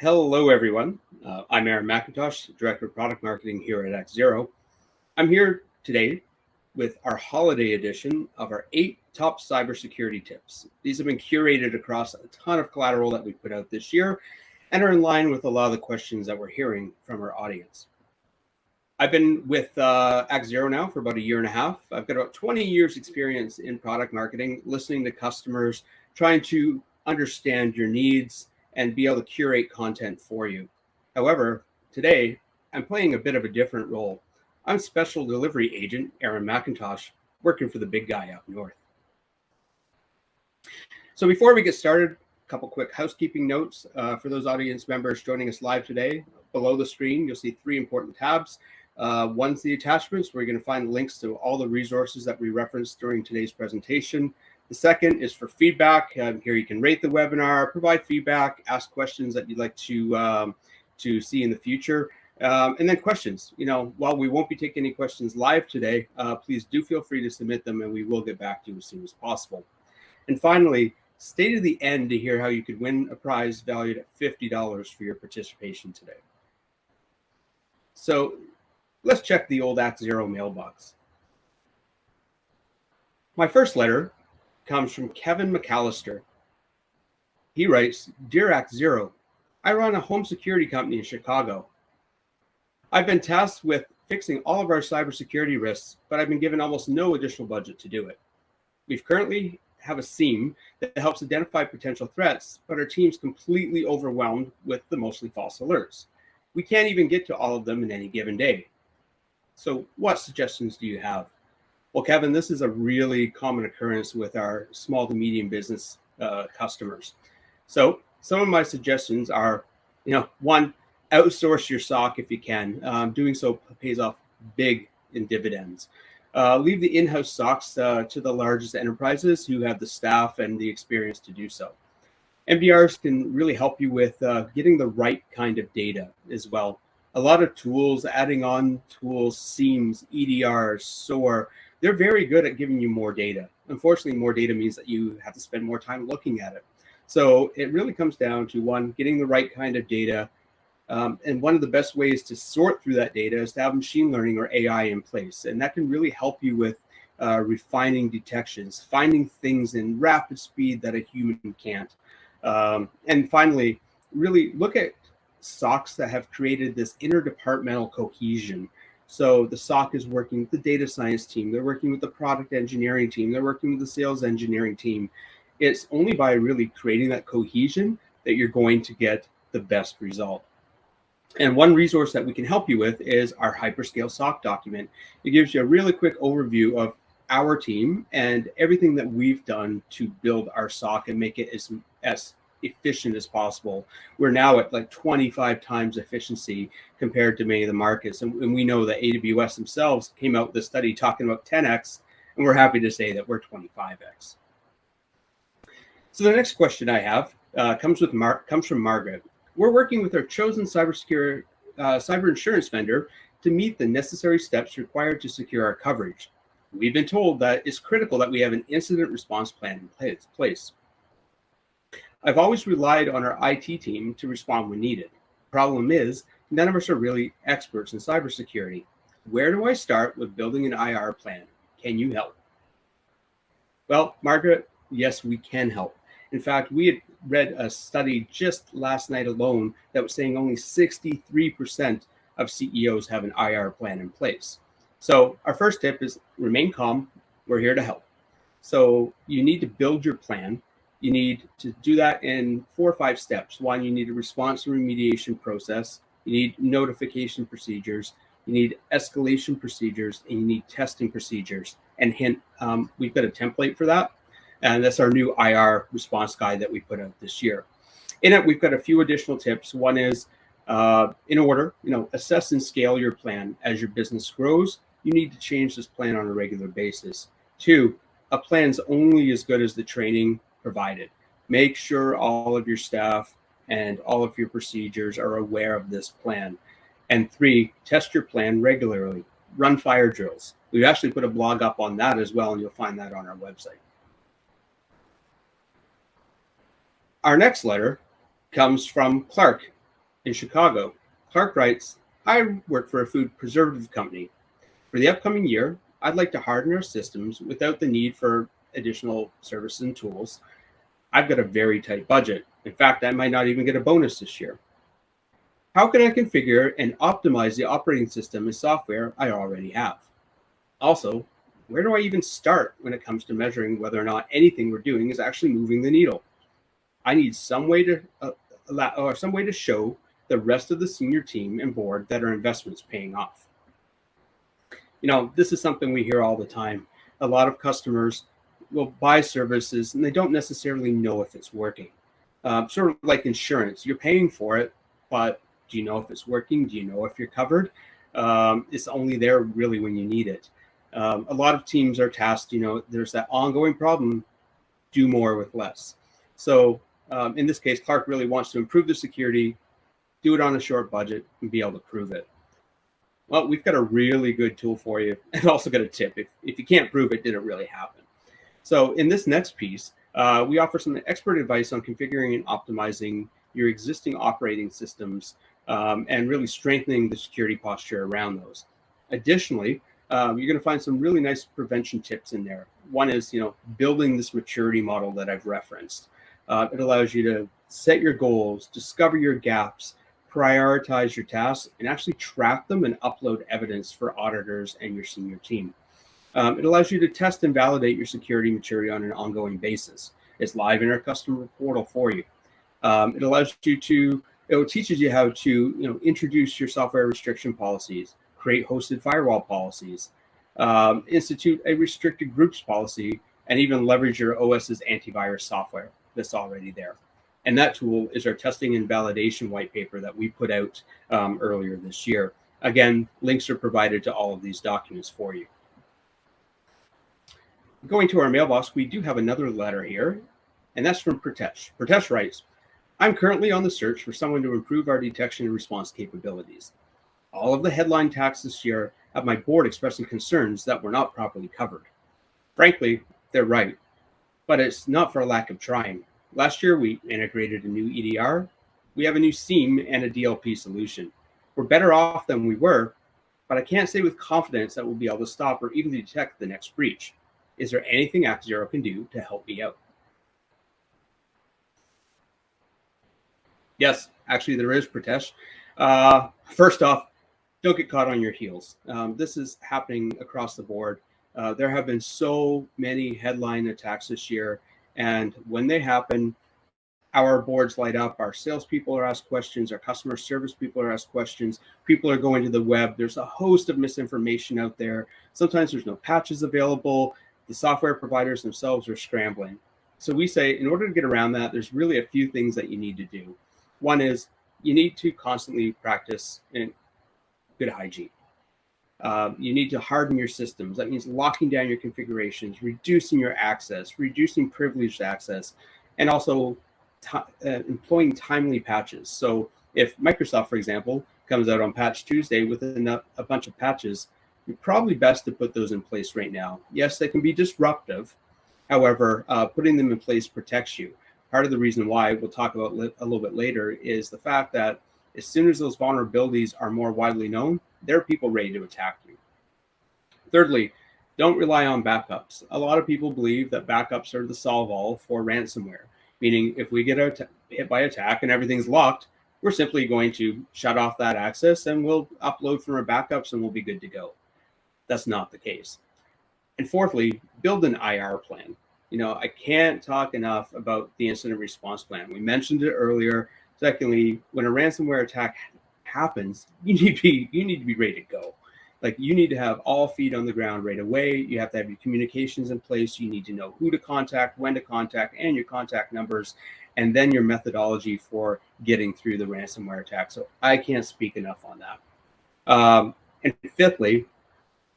Hello, everyone. I'm Aaron McIntosh, Director of Product Marketing here at X0. I'm here today with our holiday edition of our 8 top cybersecurity tips. These have been curated across a ton of collateral that we put out this year and are in line with a lot of the questions that we're hearing from our audience. I've been with X0 now for about a year and a half. I've got about 20 years experience in product marketing, listening to customers, trying to understand your needs, and be able to curate content for you. However, today I'm playing a bit of a different role. I'm Special Delivery Agent Aaron McIntosh, working for the big guy up north. So before we get started, a couple quick housekeeping notes for those audience members joining us live today. Below the screen, you'll see 3 important tabs. One's the attachments, where you're going to find links to all the resources that we referenced during today's presentation. The second is for feedback. Here you can rate the webinar, provide feedback, ask questions that you'd like to see in the future, and then questions. While we won't be taking any questions live today, please do feel free to submit them, and we will get back to you as soon as possible. And finally, stay to the end to hear how you could win a prize valued at $50 for your participation today. So let's check the old X0 mailbox. My first letter comes from Kevin McAllister. He writes, "Dear X0, I run a home security company in Chicago. I've been tasked with fixing all of our cybersecurity risks, but I've been given almost no additional budget to do it. We currently have a SIEM that helps identify potential threats, but our team's completely overwhelmed with the mostly false alerts. We can't even get to all of them in any given day. So what suggestions do you have?" Well, Kevin, this is a really common occurrence with our small to medium business customers. So some of my suggestions are, one, outsource your SOC if you can. Doing so pays off big in dividends. Leave the in-house SOCs to the largest enterprises who have the staff and the experience to do so. MDRs can really help you with getting the right kind of data as well. A lot of tools, adding on tools, SIEMs, EDRs, SOAR, they're very good at giving you more data. Unfortunately, more data means that you have to spend more time looking at it. So it really comes down to, one, getting the right kind of data. And one of the best ways to sort through that data is to have machine learning or AI in place. And that can really help you with refining detections, finding things in rapid speed that a human can't. And finally, really look at SOCs that have created this interdepartmental cohesion. So the SOC is working with the data science team, they're working with the product engineering team, they're working with the sales engineering team. It's only by really creating that cohesion that you're going to get the best result. And one resource that we can help you with is our Hyperscale SOC document. It gives you a really quick overview of our team and everything that we've done to build our SOC and make it as efficient as possible. We're now at like 25 times efficiency compared to many of the markets. And we know that AWS themselves came out with a study talking about 10x, and we're happy to say that we're 25x. So the next question I have comes from Margaret. We're working with our chosen cyber insurance vendor to meet the necessary steps required to secure our coverage. We've been told that it's critical that we have an incident response plan in place. I've always relied on our IT team to respond when needed. Problem is, none of us are really experts in cybersecurity. Where do I start with building an IR plan? Can you help? Well, Margaret, yes, we can help. In fact, we had read a study just last night alone that was saying only 63% of CEOs have an IR plan in place. So our first tip is remain calm. We're here to help. So you need to build your plan. You need to do that in 4 or 5 steps. One, you need a response and remediation process. You need notification procedures. You need escalation procedures, and you need testing procedures. And hint, we've got a template for that. And that's our new IR response guide that we put out this year. In it, we've got a few additional tips. One is, in order, assess and scale your plan. As your business grows, you need to change this plan on a regular basis. 2, a plan's only as good as the training provided. Make sure all of your staff and all of your procedures are aware of this plan. And 3, test your plan regularly. Run fire drills. We've actually put a blog up on that as well, and you'll find that on our website. Our next letter comes from Clark. In Chicago, Clark writes, I work for a food preservative company. For the upcoming year, I'd like to harden our systems without the need for additional services and tools. I've got a very tight budget. In fact, I might not even get a bonus this year. How can I configure and optimize the operating system and software I already have? Also, where do I even start when it comes to measuring whether or not anything we're doing is actually moving the needle? I need some way to show the rest of the senior team and board that our investment's paying off. This is something we hear all the time. A lot of customers will buy services and they don't necessarily know if it's working. Sort of like insurance, you're paying for it, but do you know if it's working? Do you know if you're covered? It's only there really when you need it. A lot of teams are tasked, there's that ongoing problem, do more with less. So in this case, Clark really wants to improve the security, do it on a short budget, and be able to prove it. Well, we've got a really good tool for you, and also got a tip. If you can't prove it, did it really happen? So in this next piece, we offer some expert advice on configuring and optimizing your existing operating systems and really strengthening the security posture around those. Additionally, you're going to find some really nice prevention tips in there. One is, building this maturity model that I've referenced. It allows you to set your goals, discover your gaps, prioritize your tasks, and actually track them and upload evidence for auditors and your senior team. It allows you to test and validate your security maturity on an ongoing basis. It's live in our customer portal for you. It teaches you how to, introduce your software restriction policies, create hosted firewall policies, institute a restricted groups policy, and even leverage your OS's antivirus software that's already there. And that tool is our testing and validation white paper that we put out earlier this year. Again, links are provided to all of these documents for you. Going to our mailbox, we do have another letter here, and that's from Pratesh. Pratesh writes, I'm currently on the search for someone to improve our detection and response capabilities. All of the headline attacks this year have my board expressing concerns that were not properly covered. Frankly, they're right, but it's not for a lack of trying. Last year, we integrated a new EDR. We have a new SIEM and a DLP solution. We're better off than we were, but I can't say with confidence that we'll be able to stop or even detect the next breach. Is there anything Act Zero can do to help me out? Yes, actually there is, Pratesh. First off, don't get caught on your heels. This is happening across the board. There have been so many headline attacks this year, and when they happen, our boards light up. Our salespeople are asked questions. Our customer service people are asked questions. People are going to the web. There's a host of misinformation out there. Sometimes there's no patches available. The software providers themselves are scrambling. So we say, in order to get around that, there's really a few things that you need to do. One is you need to constantly practice in good hygiene. You need to harden your systems. That means locking down your configurations, reducing your access, reducing privileged access, and also employing timely patches. So if Microsoft, for example, comes out on Patch Tuesday with a bunch of patches, you're probably best to put those in place right now. Yes, they can be disruptive. However, putting them in place protects you. Part of the reason why we'll talk about a little bit later is the fact that as soon as those vulnerabilities are more widely known, there are people ready to attack you. Thirdly, don't rely on backups. A lot of people believe that backups are the solve-all for ransomware, meaning if we get hit by attack and everything's locked, we're simply going to shut off that access and we'll upload from our backups and we'll be good to go. That's not the case. And fourthly, build an IR plan. I can't talk enough about the incident response plan. We mentioned it earlier. Secondly, when a ransomware attack happens, you need to be ready to go. Like, you need to have all feet on the ground right away. You have to have your communications in place. You need to know who to contact, when to contact, and your contact numbers, and then your methodology for getting through the ransomware attack. So I can't speak enough on that. And fifthly,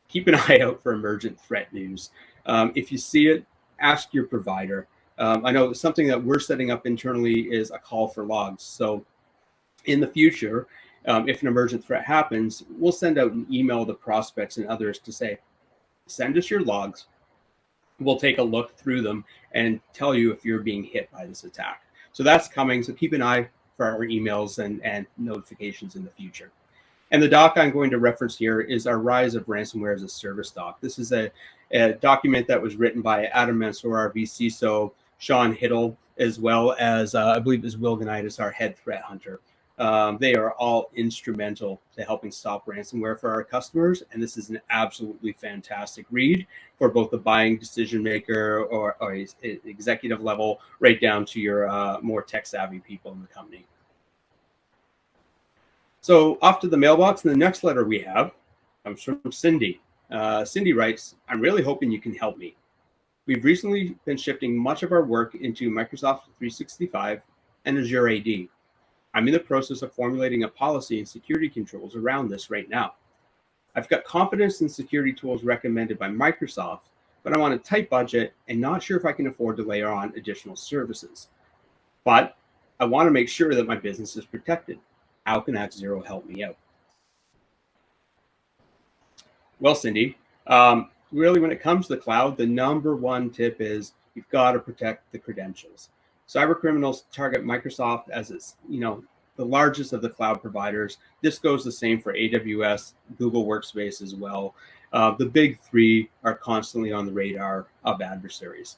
keep an eye out for emergent threat news. If you see it, ask your provider. I know something that we're setting up internally is a call for logs. So in the future, if an emergent threat happens, we'll send out an email to prospects and others to say, send us your logs. We'll take a look through them and tell you if you're being hit by this attack. So that's coming. So keep an eye for our emails and notifications in the future. And the doc I'm going to reference here is our Rise of Ransomware as a Service doc. This is a document that was written by Adam Mansour, our VCISO, Sean Hiddle, as well as I believe is Will Ganitis, our head threat hunter. They are all instrumental to helping stop ransomware for our customers. And this is an absolutely fantastic read for both the buying decision maker or executive level, right down to your more tech savvy people in the company. So off to the mailbox, and the next letter we have comes from Cindy. Cindy writes, I'm really hoping you can help me. We've recently been shifting much of our work into Microsoft 365 and Azure AD. I'm in the process of formulating a policy and security controls around this right now. I've got confidence in security tools recommended by Microsoft, but I'm on a tight budget and not sure if I can afford to layer on additional services. But I want to make sure that my business is protected. How can Act0 help me out? Well, Cindy, really when it comes to the cloud, the number one tip is you've got to protect the credentials. Cyber criminals target Microsoft as its, the largest of the cloud providers. This goes the same for AWS, Google Workspace as well. The big three are constantly on the radar of adversaries.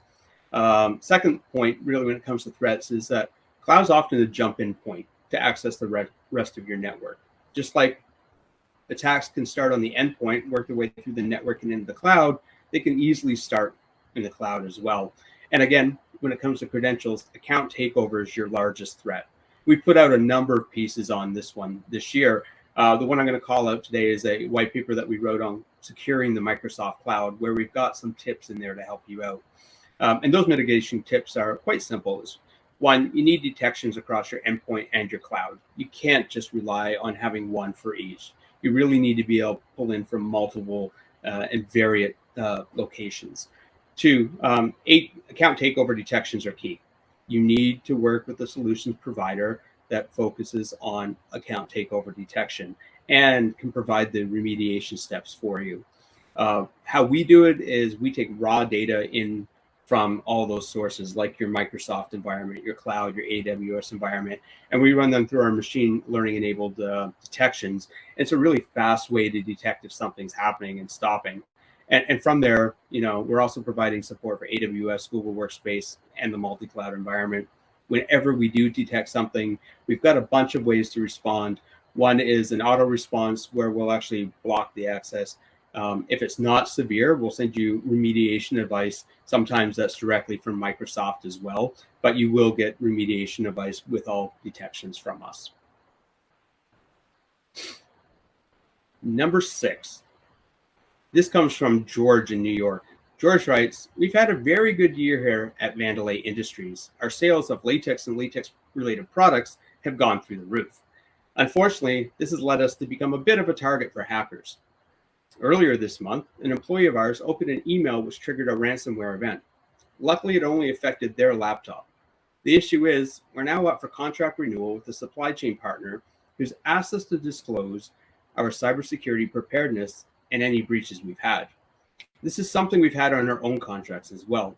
Second point, really, when it comes to threats, is that cloud's often a jump-in point to access the rest of your network. Just like attacks can start on the endpoint, work their way through the network and into the cloud, they can easily start in the cloud as well. And again, when it comes to credentials, account takeover is your largest threat. We've put out a number of pieces on this one this year. The one I'm going to call out today is a white paper that we wrote on securing the Microsoft cloud, where we've got some tips in there to help you out. And those mitigation tips are quite simple. One, you need detections across your endpoint and your cloud. You can't just rely on having one for each. You really need to be able to pull in from multiple and varied locations. Two, account takeover detections are key. You need to work with a solutions provider that focuses on account takeover detection and can provide the remediation steps for you. How we do it is we take raw data in from all those sources, like your Microsoft environment, your cloud, your AWS environment, and we run them through our machine learning enabled detections. It's a really fast way to detect if something's happening and stopping. And from there, we're also providing support for AWS, Google Workspace, and the multi-cloud environment. Whenever we do detect something, we've got a bunch of ways to respond. One is an auto response where we'll actually block the access. If it's not severe, we'll send you remediation advice. Sometimes that's directly from Microsoft as well, but you will get remediation advice with all detections from us. Number 6. This comes from George in New York. George writes, we've had a very good year here at Mandalay Industries. Our sales of latex and latex-related products have gone through the roof. Unfortunately, this has led us to become a bit of a target for hackers. Earlier this month, an employee of ours opened an email which triggered a ransomware event. Luckily, it only affected their laptop. The issue is, we're now up for contract renewal with a supply chain partner who's asked us to disclose our cybersecurity preparedness and any breaches we've had. This is something we've had on our own contracts as well.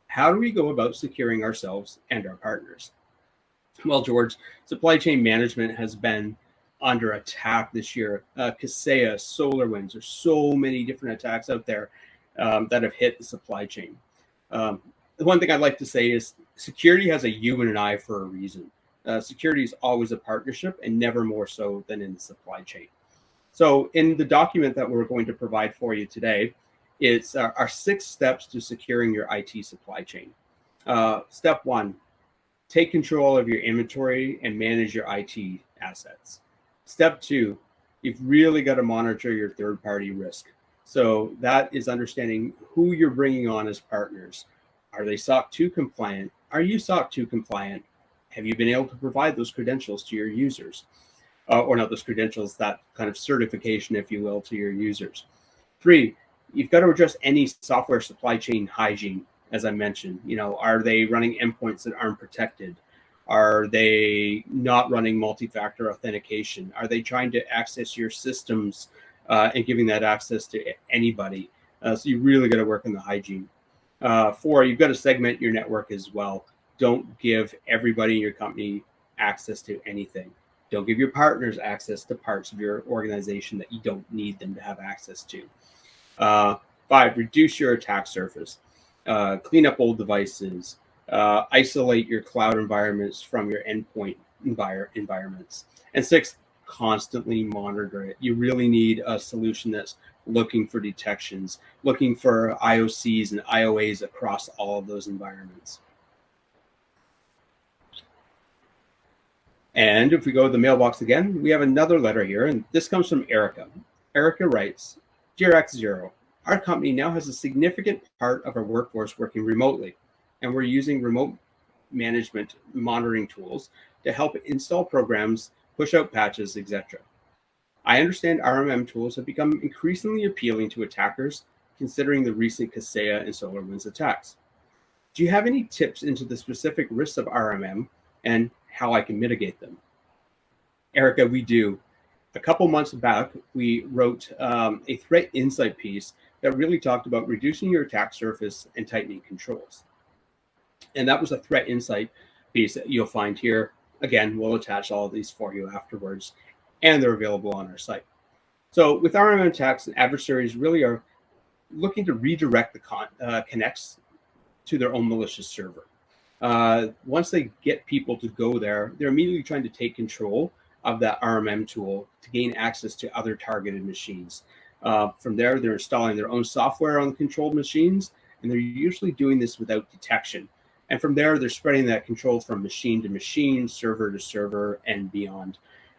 How do we go about securing ourselves and our partners? Well, George, supply chain management has been under attack this year. Kaseya, SolarWinds, there's so many different attacks out there that have hit the supply chain. The one thing I'd like to say is security has a U and an I for a reason. Security is always a partnership and never more so than in the supply chain. So in the document that we're going to provide for you today, it's our 6 steps to securing your IT supply chain. Step 1, take control of your inventory and manage your IT assets. Step 2, you've really got to monitor your third-party risk. So that is understanding who you're bringing on as partners. Are they SOC 2 compliant? Are you SOC 2 compliant? Have you been able to provide those credentials to your users? Or not those credentials, that kind of certification, if you will, to your users. 3, you've got to address any software supply chain hygiene, as I mentioned. Are they running endpoints that aren't protected? Are they not running multi-factor authentication? Are they trying to access your systems and giving that access to anybody? So you really got to work on the hygiene. 4, you've got to segment your network as well. Don't give everybody in your company access to anything. Don't give your partners access to parts of your organization that you don't need them to have access to. 5, reduce your attack surface. Clean up old devices. Isolate your cloud environments from your endpoint environments. And 6, constantly monitor it. You really need a solution that's looking for detections, looking for IOCs and IOAs across all of those environments. And if we go to the mailbox again, we have another letter here, and this comes from Erica. Erica writes, Dear X0, our company now has a significant part of our workforce working remotely, and we're using remote management monitoring tools to help install programs, push out patches, etc. I understand RMM tools have become increasingly appealing to attackers, considering the recent Kaseya and SolarWinds attacks. Do you have any tips into the specific risks of RMM and how I can mitigate them? Erica, we do. A couple months back, we wrote a threat insight piece that really talked about reducing your attack surface and tightening controls. And that was a threat insight piece that you'll find here. Again, we'll attach all of these for you afterwards, and they're available on our site. So with RMM attacks, adversaries really are looking to redirect the connects to their own malicious server. Once they get people to go there, they're immediately trying to take control of that RMM tool to gain access to other targeted machines. From there, they're installing their own software on the controlled machines, and they're usually doing this without detection. And from there, they're spreading that control from machine to machine, server to server, and beyond.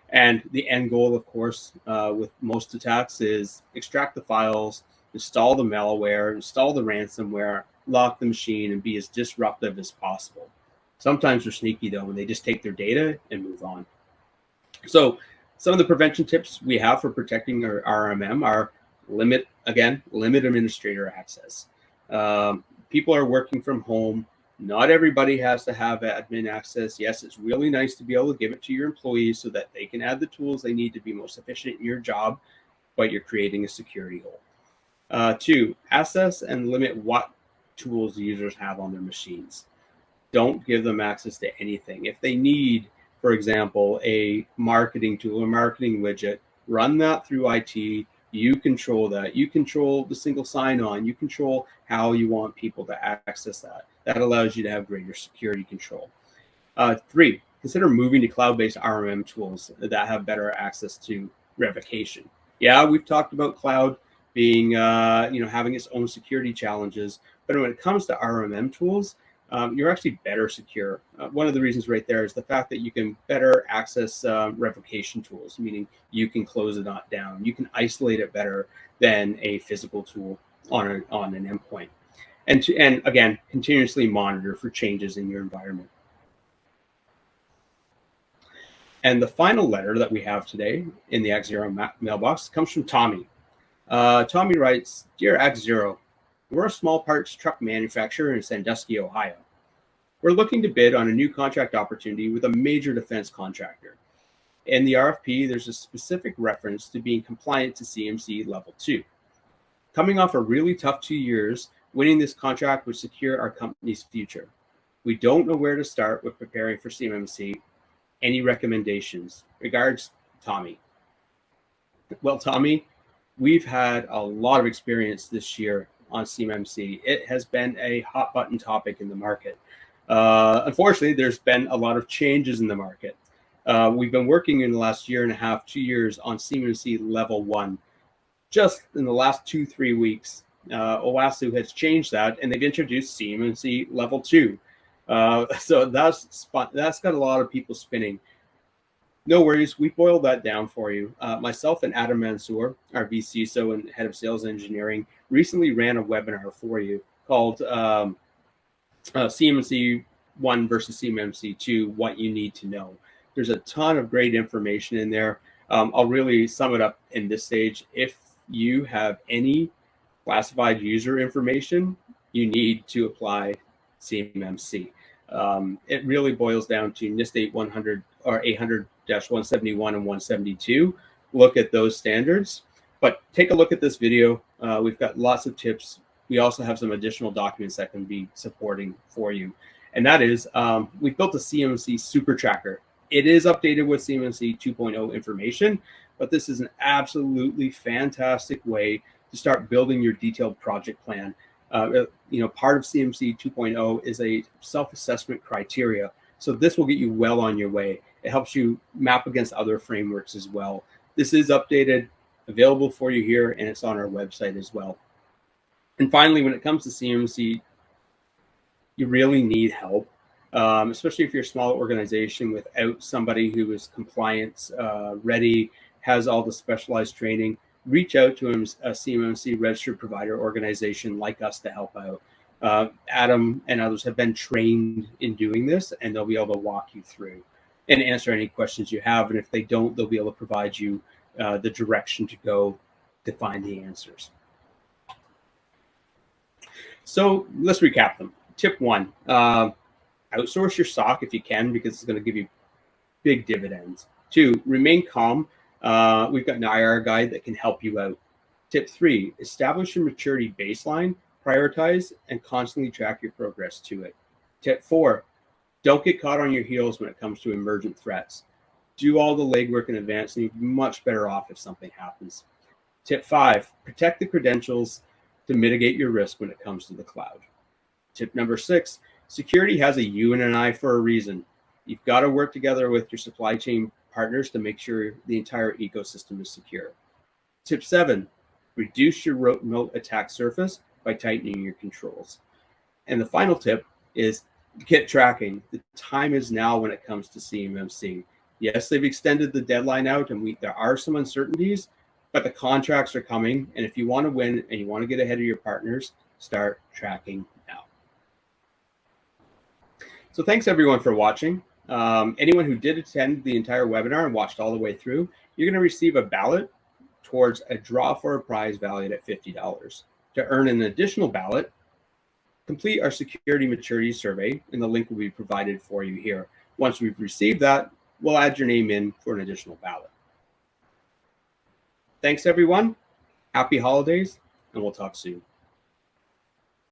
And the end goal, of course, with most attacks is extract the files, install the malware, install the ransomware, lock the machine, and be as disruptive as possible. Sometimes they're sneaky, though, and they just take their data and move on. So some of the prevention tips we have for protecting our RMM are limit administrator access. People are working from home. Not everybody has to have admin access. Yes, it's really nice to be able to give it to your employees so that they can add the tools they need to be most efficient in your job, but you're creating a security hole. 2, access and limit what tools users have on their machines. Don't give them access to anything. If they need, for example, a marketing tool or marketing widget, run that through IT. You control that. You control the single sign-on. You control how you want people to access that. That allows you to have greater security control. 3, consider moving to cloud-based RMM tools that have better access to revocation. Yeah, we've talked about cloud being, having its own security challenges, but when it comes to RMM tools, you're actually better secure. One of the reasons right there is the fact that you can better access revocation tools, meaning you can close it down. You can isolate it better than a physical tool on an endpoint. And again, continuously monitor for changes in your environment. And the final letter that we have today in the X0 mailbox comes from Tommy. Tommy writes, Dear X0, we're a small parts truck manufacturer in Sandusky, Ohio. We're looking to bid on a new contract opportunity with a major defense contractor. In the RFP, there's a specific reference to being compliant to CMC Level 2. Coming off a really tough 2 years, winning this contract would secure our company's future. We don't know where to start with preparing for CMMC. Any recommendations? Regards, Tommy. Well, Tommy, we've had a lot of experience this year on CMMC. It has been a hot button topic in the market. Unfortunately, there's been a lot of changes in the market. We've been working in the last year and a half, 2 years on CMMC Level 1. Just in the last 2-3 weeks, OASU has changed that, and they've introduced CMMC Level 2. So that's got a lot of people spinning. No worries, we boiled that down for you. Myself and Adam Mansour, our VCISO and head of sales engineering, recently ran a webinar for you called CMMC 1 versus CMMC 2, What You Need to Know. There's a ton of great information in there. I'll really sum it up in this stage. If you have any classified user information, you need to apply CMMC. It really boils down to NIST 800 or 800-171 and 172. Look at those standards, but take a look at this video. We've got lots of tips. We also have some additional documents that can be supporting for you. And that is, we've built a CMMC super tracker It is updated with CMMC 2.0 information, but this is an absolutely fantastic way to start building your detailed project plan. Part of CMC 2.0 is a self-assessment criteria. So this will get you well on your way. It helps you map against other frameworks as well. This is updated, available for you here, and it's on our website as well. And finally, when it comes to CMMC, you really need help, especially if you're a small organization without somebody who is compliance ready, has all the specialized training. Reach out to a CMMC registered provider organization like us to help out. Adam and others have been trained in doing this, and they'll be able to walk you through and answer any questions you have. And if they don't, they'll be able to provide you the direction to go to find the answers. So let's recap them. Tip 1, outsource your SOC if you can, because it's going to give you big dividends. 2, remain calm. We've got an IR guide that can help you out. Tip 3, establish your maturity baseline, prioritize, and constantly track your progress to it. Tip 4, don't get caught on your heels when it comes to emergent threats. Do all the legwork in advance, and you'll be much better off if something happens. Tip 5, protect the credentials to mitigate your risk when it comes to the cloud. Tip number 6, security has a you and an I for a reason. You've got to work together with your supply chain partners to make sure the entire ecosystem is secure. Tip 7, reduce your remote attack surface by tightening your controls. And the final tip is get tracking. The time is now when it comes to CMMC. Yes, they've extended the deadline out, and there are some uncertainties, but the contracts are coming. And if you want to win and you want to get ahead of your partners, start tracking now. So thanks everyone for watching. Anyone who did attend the entire webinar and watched all the way through, you're going to receive a ballot towards a draw for a prize valued at $50. To earn an additional ballot, complete our security maturity survey, and the link will be provided for you here. Once we've received that, we'll add your name in for an additional ballot. Thanks everyone. Happy holidays, and we'll talk soon.